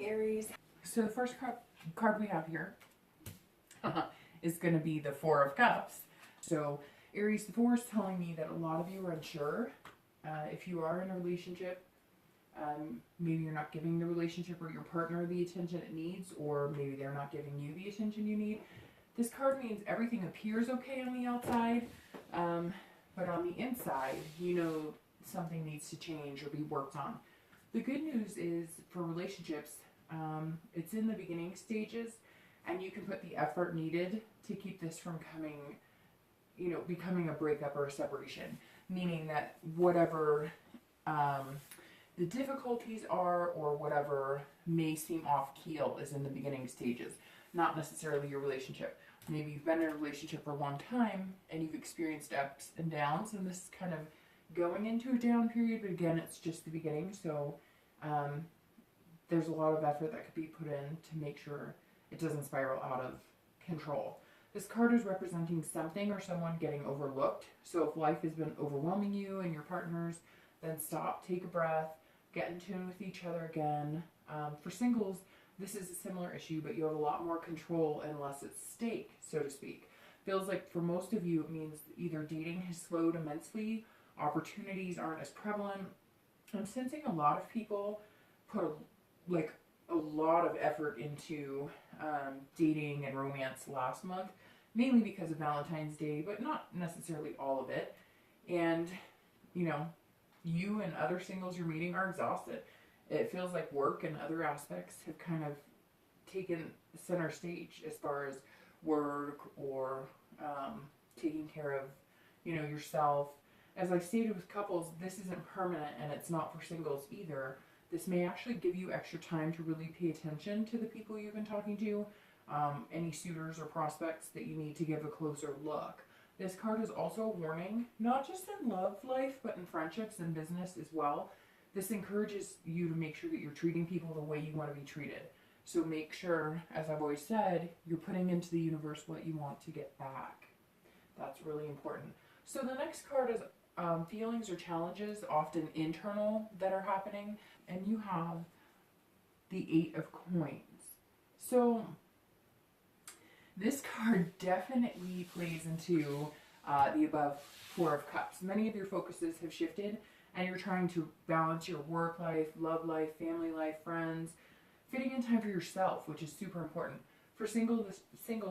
Hey Aries. So the first card we have here is going to be the Four of Cups. So Aries, the Four is telling me that a lot of you are unsure if you are in a relationship. Maybe you're not giving the relationship or your partner the attention it needs, or maybe they're not giving you the attention you need. This card means everything appears okay on the outside, but on the inside, you know something needs to change or be worked on. The good news is for relationships, it's in the beginning stages, and you can put the effort needed to keep this from becoming a breakup or a separation. Meaning that whatever the difficulties are, or whatever may seem off keel, is in the beginning stages, not necessarily your relationship. Maybe you've been in a relationship for a long time and you've experienced ups and downs, and this is kind of going into a down period, but again, it's just the beginning. So there's a lot of effort that could be put in to make sure it doesn't spiral out of control. This card is representing something or someone getting overlooked. So if life has been overwhelming you and your partners, then stop, take a breath, get in tune with each other again. For singles, this is a similar issue, but you have a lot more control and less at stake, so to speak. Feels like for most of you, it means either dating has slowed immensely, opportunities aren't as prevalent. I'm sensing a lot of people put a lot of effort into dating and romance last month, mainly because of Valentine's Day, but not necessarily all of it. And, you and other singles you're meeting are exhausted. It feels like work and other aspects have kind of taken center stage as far as work or taking care of, yourself. As I stated with couples, this isn't permanent, and it's not for singles either. This may actually give you extra time to really pay attention to the people you've been talking to, any suitors or prospects that you need to give a closer look. This card is also a warning, not just in love life, but in friendships and business as well. This encourages you to make sure that you're treating people the way you want to be treated. So make sure, as I've always said, you're putting into the universe what you want to get back. That's really important. So the next card is feelings or challenges, often internal, that are happening. And you have the Eight of Coins. So this card definitely plays into the above Four of Cups. Many of your focuses have shifted, and you're trying to balance your work life, love life, family life, friends, fitting in time for yourself, which is super important. For singles,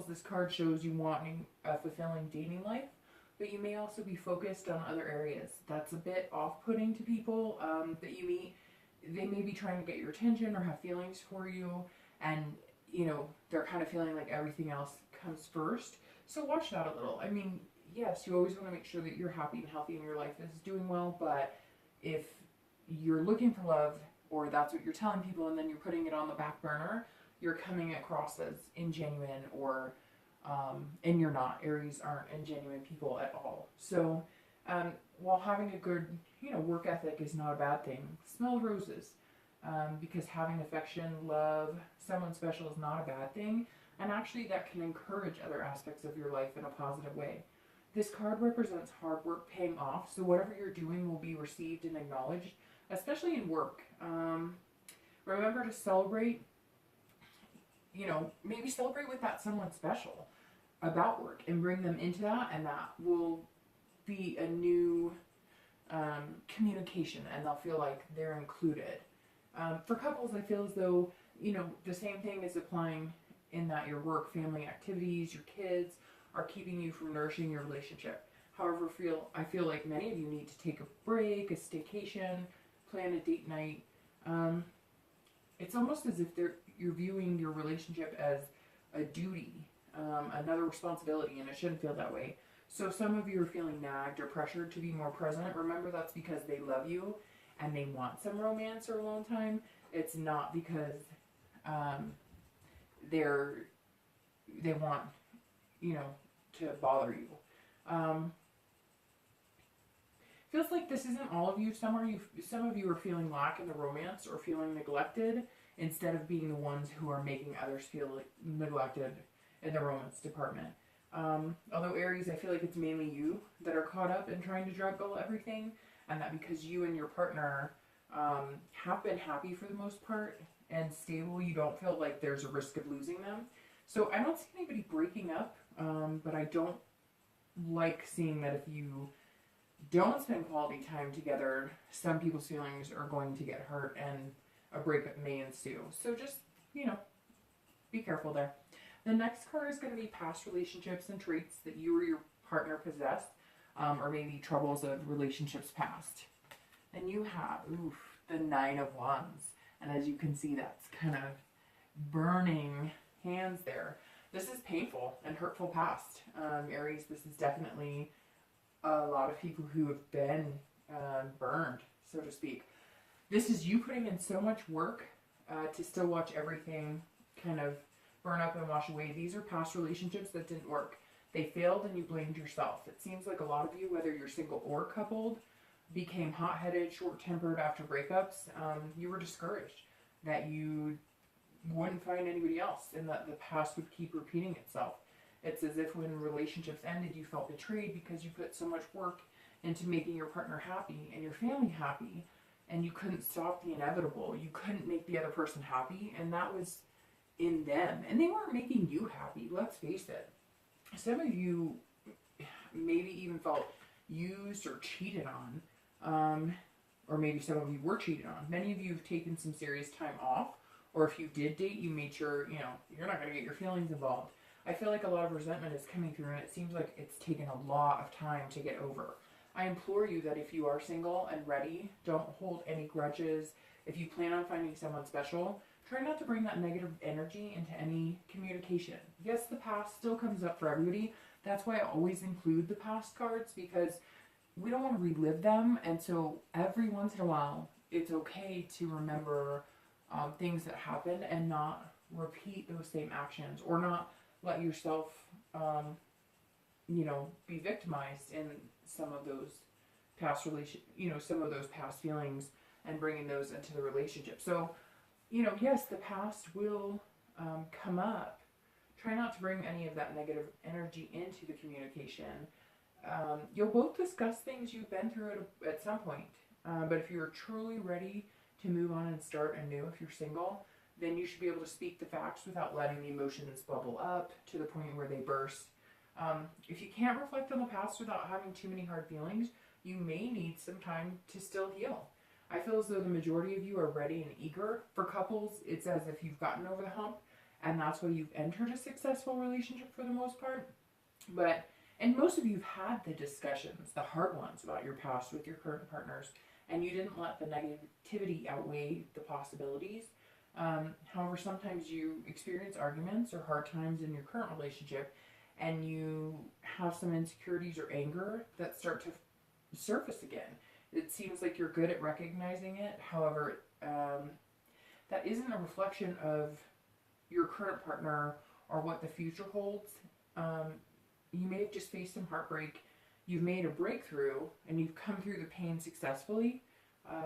this card shows you wanting a fulfilling dating life, but you may also be focused on other areas. That's a bit off-putting to people that you meet. They may be trying to get your attention or have feelings for you, and they're kind of feeling like everything else comes first. So watch that a little. I mean, yes, you always want to make sure that you're happy and healthy and your life is doing well, but if you're looking for love, or that's what you're telling people, and then you're putting it on the back burner, you're coming across as ingenuine, or and you're not. Aries aren't ingenuine people at all. So while having a good work ethic is not a bad thing, smell the roses, because having affection, love, someone special is not a bad thing, and actually that can encourage other aspects of your life in a positive way. This card represents hard work paying off, so whatever you're doing will be received and acknowledged, especially in work. Remember to celebrate, maybe celebrate with that someone special about work and bring them into that, and that will be a new communication, and they'll feel like they're included. For couples, I feel as though, the same thing is applying in that your work, family activities, your kids are keeping you from nourishing your relationship. However, I feel like many of you need to take a break, a staycation, plan a date night. It's almost as if you're viewing your relationship as a duty, another responsibility, and it shouldn't feel that way. So some of you are feeling nagged or pressured to be more present. Remember, that's because they love you and they want some romance or alone time. It's not because they want to bother you. Feels like this isn't all of you. Some of you are feeling lack in the romance or feeling neglected, instead of being the ones who are making others feel neglected in the romance department. Although Aries, I feel like it's mainly you that are caught up in trying to juggle everything, and that because you and your partner have been happy for the most part and stable. You don't feel like there's a risk of losing them. So I don't see anybody breaking up, but I don't like seeing that if you don't spend quality time together, some people's feelings are going to get hurt and a breakup may ensue. So just, you know, be careful there. The next card is going to be past relationships and traits that you or your partner possess, or maybe troubles of relationships past. And you have, the Nine of Wands. And as you can see, that's kind of burning hands there. This is painful and hurtful past. Aries, this is definitely a lot of people who have been burned, so to speak. This is you putting in so much work to still watch everything kind of burn up and wash away. These are past relationships that didn't work. They failed and you blamed yourself. It seems like a lot of you, whether you're single or coupled, became hot-headed, short-tempered after breakups. You were discouraged that you wouldn't find anybody else and that the past would keep repeating itself. It's as if when relationships ended, you felt betrayed because you put so much work into making your partner happy and your family happy, and you couldn't stop the inevitable. You couldn't make the other person happy, and that was in them. And they weren't making you happy, let's face it. Some of you maybe even felt used or cheated on, or maybe some of you were cheated on. Many of you have taken some serious time off, or if you did date, you made sure, you know, you're not going to get your feelings involved. I feel like a lot of resentment is coming through, and it seems like it's taken a lot of time to get over. I implore you that if you are single and ready, don't hold any grudges. If you plan on finding someone special, try not to bring that negative energy into any communication. Yes, the past still comes up for everybody. That's why I always include the past cards, because we don't want to relive them. And so every once in a while, it's okay to remember things that happened and not repeat those same actions, or not let yourself, you know, be victimized in some of those past some of those past feelings and bringing those into the relationship. So, you know, yes, the past will come up. Try not to bring any of that negative energy into the communication. You'll both discuss things you've been through at some point. But if you're truly ready to move on and start anew, if you're single, then you should be able to speak the facts without letting the emotions bubble up to the point where they burst. If you can't reflect on the past without having too many hard feelings, you may need some time to still heal. I feel as though the majority of you are ready and eager. For couples, it's as if you've gotten over the hump, and that's why you've entered a successful relationship for the most part. And most of you have had the discussions, the hard ones about your past with your current partners, and you didn't let the negativity outweigh the possibilities. However, sometimes you experience arguments or hard times in your current relationship, and you have some insecurities or anger that start to surface again. It seems like you're good at recognizing it. However, that isn't a reflection of your current partner or what the future holds. You may have just faced some heartbreak. You've made a breakthrough and you've come through the pain successfully.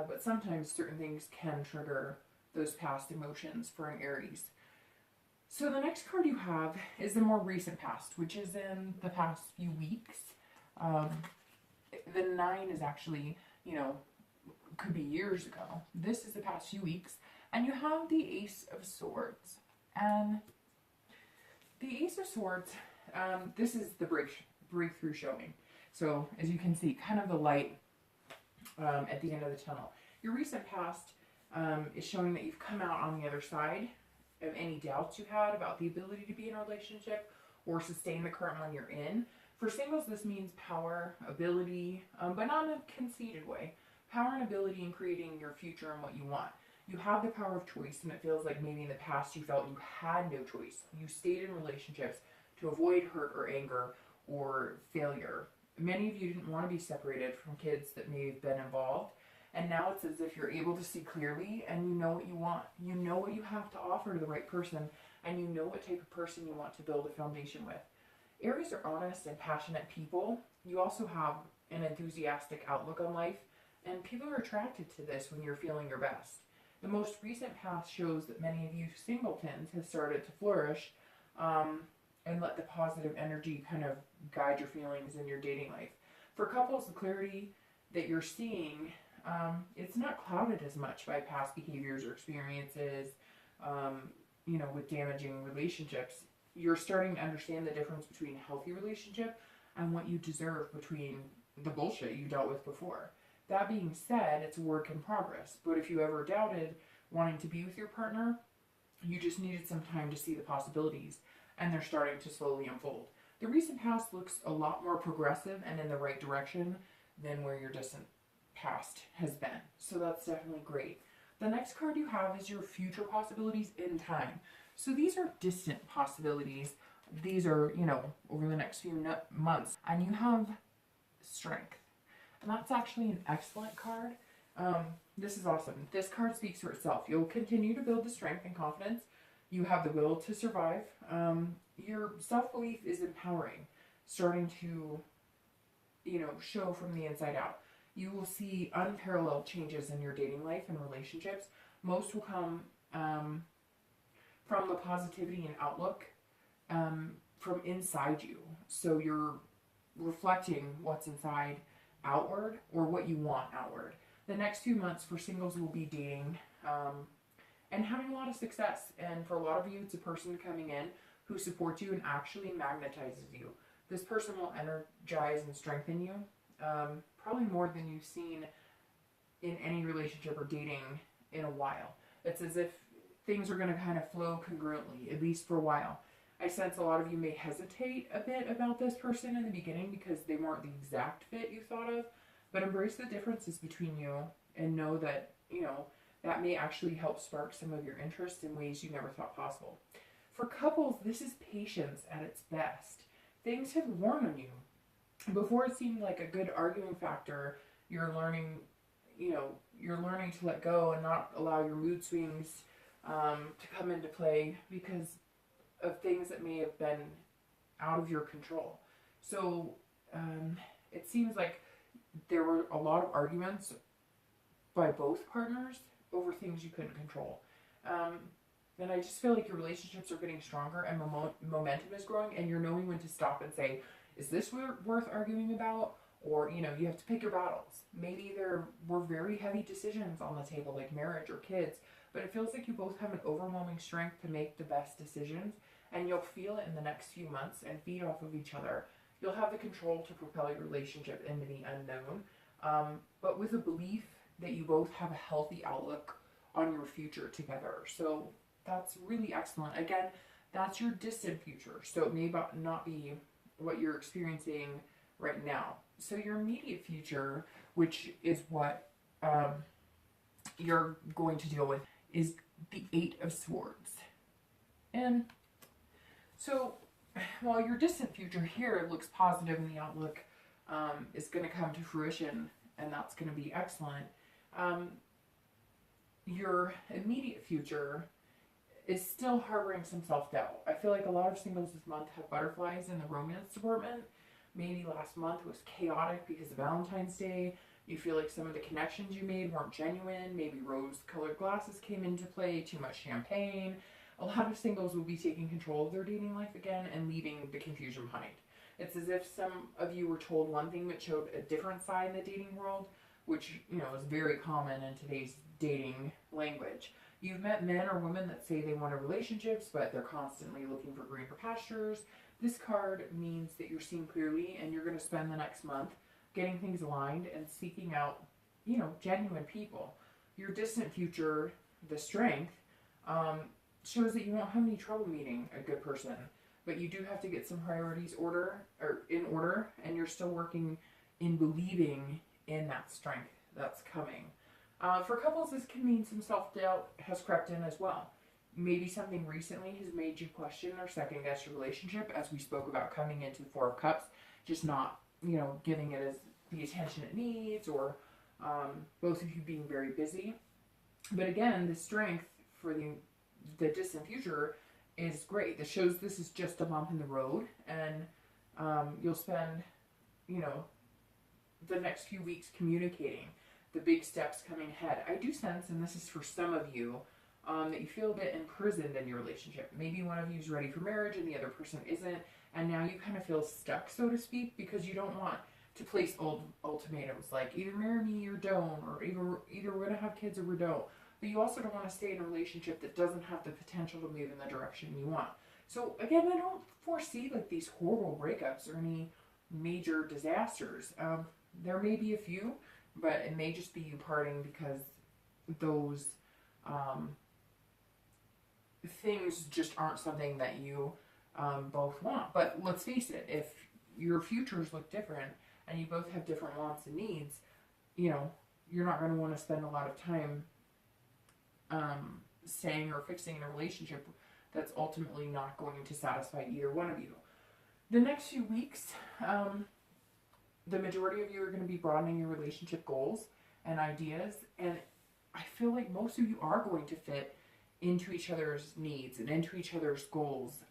But sometimes certain things can trigger those past emotions for an Aries. So the next card you have is the more recent past, which is in the past few weeks. The 9 is actually, you know, could be years ago. This is the past few weeks. And you have the Ace of Swords. And the Ace of Swords, this is the breakthrough showing. So as you can see, kind of the light at the end of the tunnel. Your recent past is showing that you've come out on the other side of any doubts you had about the ability to be in a relationship or sustain the current one you're in. For singles, this means power, ability, but not in a conceited way. Power and ability in creating your future and what you want. You have the power of choice, and it feels like maybe in the past you felt you had no choice. You stayed in relationships to avoid hurt or anger or failure. Many of you didn't want to be separated from kids that may have been involved, and now it's as if you're able to see clearly and you know what you want. You know what you have to offer to the right person, and you know what type of person you want to build a foundation with. Aries are honest and passionate people. You also have an enthusiastic outlook on life, and people are attracted to this when you're feeling your best. The most recent past shows that many of you singletons have started to flourish and let the positive energy kind of guide your feelings in your dating life. For couples, the clarity that you're seeing it's not clouded as much by past behaviors or experiences, you know, with damaging relationships. You're starting to understand the difference between a healthy relationship and what you deserve between the bullshit you dealt with before. That being said, it's a work in progress. But if you ever doubted wanting to be with your partner, you just needed some time to see the possibilities, and they're starting to slowly unfold. The recent past looks a lot more progressive and in the right direction than where your distant past has been. So that's definitely great. The next card you have is your future possibilities in time. So these are distant possibilities. These are, you know, over the next few months. And you have strength. And that's actually an excellent card. This is awesome. This card speaks for itself. You'll continue to build the strength and confidence. You have the will to survive. Your self-belief is empowering, starting to, you know, show from the inside out. You will see unparalleled changes in your dating life and relationships. Most will come from the positivity and outlook from inside you. So you're reflecting what's inside outward, or what you want outward. The next few months for singles will be dating and having a lot of success. And for a lot of you, it's a person coming in who supports you and actually magnetizes you. This person will energize and strengthen you, probably more than you've seen in any relationship or dating in a while. It's as if things are going to kind of flow congruently, at least for a while. I sense a lot of you may hesitate a bit about this person in the beginning because they weren't the exact fit you thought of, but embrace the differences between you and know that, you know, that may actually help spark some of your interests in ways you never thought possible. For couples, this is patience at its best. Things have worn on you. Before it seemed like a good arguing factor, you're learning, you know, you're learning to let go and not allow your mood swings to come into play because of things that may have been out of your control. So it seems like there were a lot of arguments by both partners over things you couldn't control. And I just feel like your relationships are getting stronger and momentum is growing, and you're knowing when to stop and say, is this worth arguing about? Or, you know, you have to pick your battles. Maybe there were very heavy decisions on the table, like marriage or kids, but it feels like you both have an overwhelming strength to make the best decisions, and you'll feel it in the next few months and feed off of each other. You'll have the control to propel your relationship into the unknown, but with a belief that you both have a healthy outlook on your future together. So that's really excellent. Again, that's your distant future, so it may not be what you're experiencing right now. So your immediate future, which is what you're going to deal with, is the Eight of Swords. And so while your distant future here looks positive and the outlook is going to come to fruition, and that's going to be excellent, your immediate future is still harboring some self-doubt. I feel like a lot of singles this month have butterflies in the romance department. Maybe last month was chaotic because of Valentine's Day. You feel like some of the connections you made weren't genuine. Maybe rose-colored glasses came into play, too much champagne. A lot of singles will be taking control of their dating life again and leaving the confusion behind. It's as if some of you were told one thing but showed a different side in the dating world, which, you know, is very common in today's dating language. You've met men or women that say they want relationships, but they're constantly looking for greener pastures. This card means that you're seeing clearly, and you're going to spend the next month getting things aligned and seeking out, you know, genuine people. Your distant future, the strength, shows that you won't have any trouble meeting a good person, but you do have to get some priorities in order, and you're still working in believing in that strength that's coming. For couples, this can mean some self-doubt has crept in as well. Maybe something recently has made you question or second-guess your relationship, as we spoke about coming into Four of Cups, just not, you know, giving it as the attention it needs, or both of you being very busy. But again, the strength for the distant future is great. This shows this is just a bump in the road, and you'll spend, you know, the next few weeks communicating the big steps coming ahead. I do sense, and this is for some of you, that you feel a bit imprisoned in your relationship. Maybe one of you is ready for marriage and the other person isn't, and now you kind of feel stuck, so to speak, because you don't want to place old ultimatums like either marry me or don't, or either we're gonna have kids or we don't. But you also don't want to stay in a relationship that doesn't have the potential to move in the direction you want. So again, I don't foresee like these horrible breakups or any major disasters. There may be a few, but it may just be you parting because those things just aren't something that you both want. But let's face it, if your futures look different and you both have different wants and needs, you know, you're not going to want to spend a lot of time staying or fixing in a relationship that's ultimately not going to satisfy either one of you. The next few weeks, the majority of you are going to be broadening your relationship goals and ideas, and I feel like most of you are going to fit into each other's needs and into each other's goals.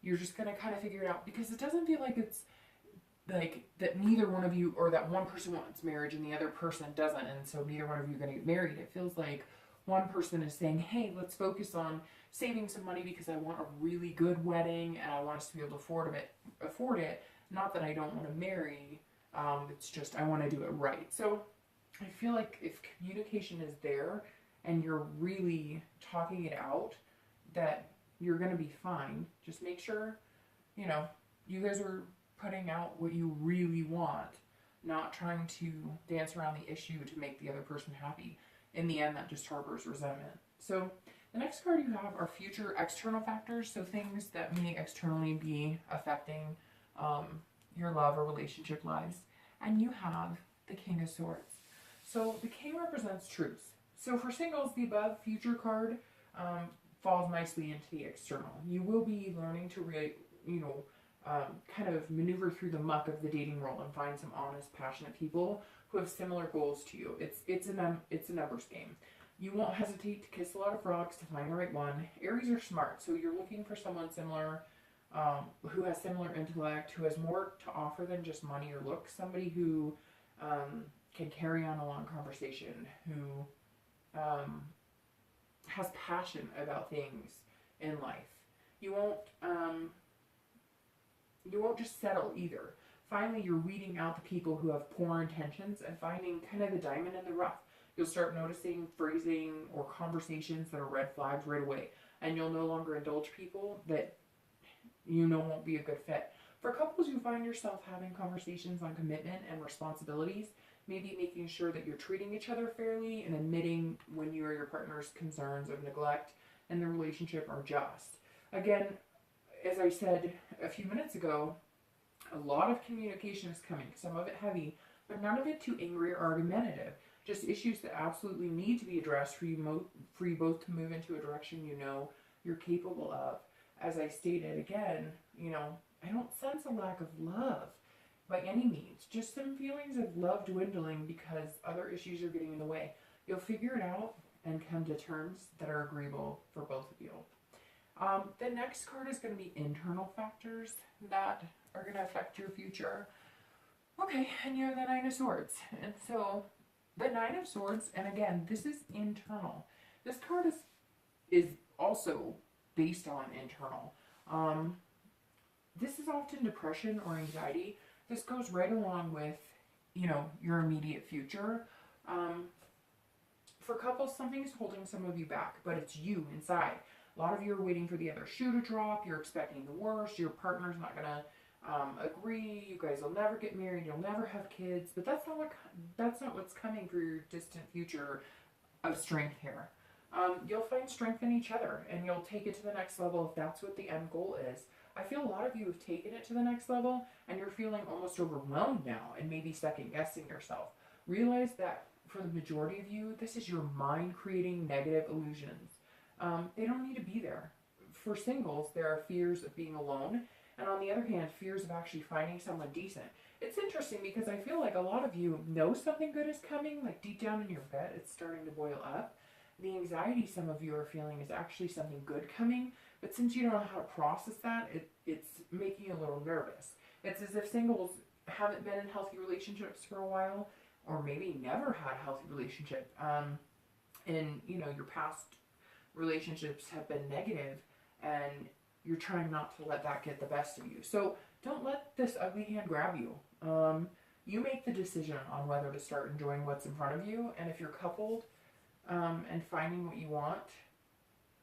You're just going to kind of figure it out, because it doesn't feel like it's like that neither one of you, or that one person wants marriage and the other person doesn't, and so neither one of you are going to get married. It feels like one person is saying, hey, let's focus on saving some money because I want a really good wedding and I want us to be able to afford it. Not that I don't want to marry, it's just I want to do it right. So I feel like if communication is there and you're really talking it out, that you're going to be fine. Just make sure, you know, you guys are putting out what you really want, not trying to dance around the issue to make the other person happy. In the end, that just harbors resentment. So the next card you have are future external factors, so things that may externally be affecting your love or relationship lives. And you have the King of Swords. So the King represents truth. So for singles, the above future card falls nicely into the external. You will be learning to kind of maneuver through the muck of the dating world and find some honest, passionate people who have similar goals to you. It's a numbers game. You won't hesitate to kiss a lot of frogs to find the right one. Aries are smart, so you're looking for someone similar, who has similar intellect, who has more to offer than just money or looks. Somebody who can carry on a long conversation, who has passion about things in life. You won't just settle either. Finally, you're weeding out the people who have poor intentions and finding kind of the diamond in the rough. You'll start noticing phrasing or conversations that are red flags right away, and you'll no longer indulge people that you know won't be a good fit. For couples, you find yourself having conversations on commitment and responsibilities, maybe making sure that you're treating each other fairly and admitting when you or your partner's concerns of neglect in the relationship are just. Again, as I said a few minutes ago, a lot of communication is coming, some of it heavy, but none of it too angry or argumentative. Just issues that absolutely need to be addressed for you both to move into a direction you know you're capable of. As I stated again, I don't sense a lack of love by any means. Just some feelings of love dwindling because other issues are getting in the way. You'll figure it out and come to terms that are agreeable for both of you. The next card is going to be internal factors that are going to affect your future. Okay, and you have the Nine of Swords. And so the Nine of Swords, and again, this is internal. This card is also based on internal. This is often depression or anxiety. This goes right along with, your immediate future. For couples, something's holding some of you back, but it's you inside. A lot of you are waiting for the other shoe to drop. You're expecting the worst. Your partner's not going to agree. You guys will never get married. You'll never have kids. But that's not what's coming for your distant future of strength here. You'll find strength in each other, and you'll take it to the next level if that's what the end goal is. I feel a lot of you have taken it to the next level, and you're feeling almost overwhelmed now and maybe second-guessing yourself. Realize that for the majority of you, this is your mind creating negative illusions. They don't need to be there. For singles, there are fears of being alone, and on the other hand, fears of actually finding someone decent. It's interesting because I feel like a lot of you know something good is coming, like deep down in your gut, it's starting to boil up. The anxiety some of you are feeling is actually something good coming, but since you don't know how to process that, it's making you a little nervous. It's as if singles haven't been in healthy relationships for a while, or maybe never had a healthy relationship, and your past relationships have been negative, and you're trying not to let that get the best of you. So don't let this ugly hand grab you. you make the decision on whether to start enjoying what's in front of you. And if you're coupled and finding what you want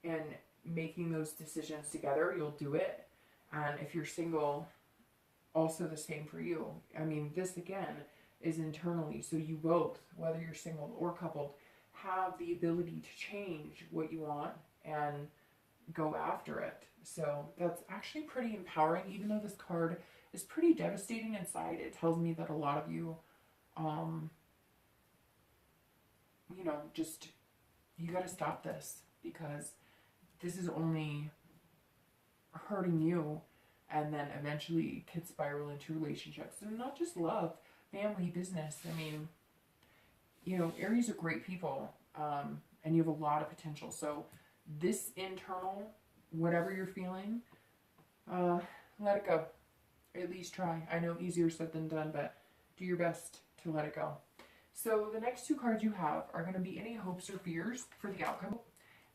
and making those decisions together, you'll do it. And if you're single, also the same for you. I mean, this again is internally. So you both, whether you're single or coupled, have the ability to change what you want and go after it. So that's actually pretty empowering, even though this card is pretty devastating inside. It tells me that a lot of you, you know, just, you got to stop this, because this is only hurting you, and then eventually could spiral into relationships, and not just love, family, business. I mean, you know, Aries are great people, and you have a lot of potential. So this internal, whatever you're feeling, let it go. At least try. I know easier said than done, but do your best to let it go. So the next two cards you have are going to be any hopes or fears for the outcome.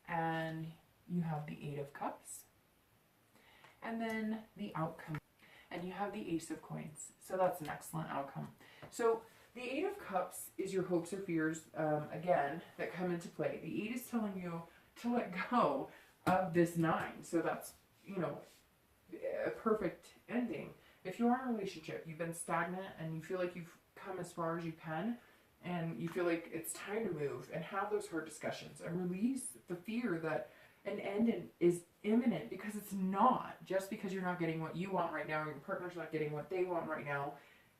And you have the Eight of Cups. And then the outcome. And you have the Ace of Coins. So that's an excellent outcome. So the Eight of Cups is your hopes or fears, again, that come into play. The Eight is telling you to let go of this Nine. So that's, you know, a perfect ending. If you are in a relationship, you've been stagnant and you feel like you've come as far as you can, and you feel like it's time to move and have those hard discussions and release the fear that an end is imminent, because it's not. Just because you're not getting what you want right now, or your partner's not getting what they want right now,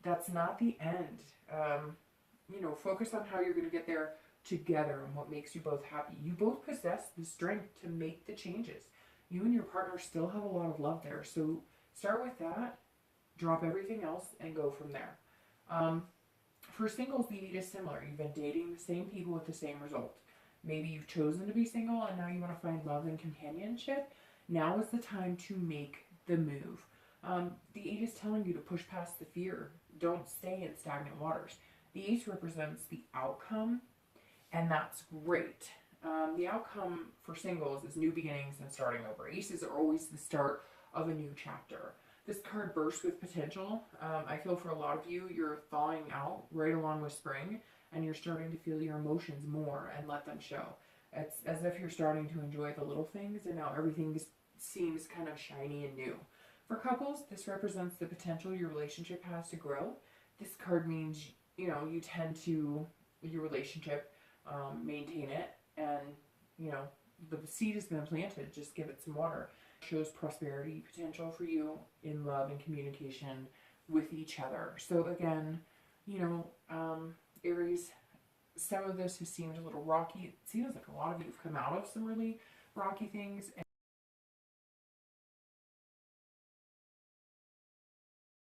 that's not the end. You know, focus on how you're going to get there together and what makes you both happy. You both possess the strength to make the changes. You and your partner still have a lot of love there. So start with that, drop everything else, and go from there. For singles, the Eight is similar. You've been dating the same people with the same result. Maybe you've chosen to be single and now you want to find love and companionship. Now is the time to make the move. The Eight is telling you to push past the fear. Don't stay in stagnant waters. The Ace represents the outcome, and that's great. The outcome for singles is new beginnings and starting over. Aces are always the start of a new chapter. This card bursts with potential. I feel for a lot of you, you're thawing out right along with spring, and you're starting to feel your emotions more and let them show. It's as if you're starting to enjoy the little things, and now everything seems kind of shiny and new. For couples, this represents the potential your relationship has to grow. This card means, you know, you tend to, your relationship, maintain it, and, you know, the seed has been planted. Just give it some water. Shows prosperity potential for you in love and communication with each other. So again, you know, Aries, some of this has seemed a little rocky. It seems like a lot of you have come out of some really rocky things.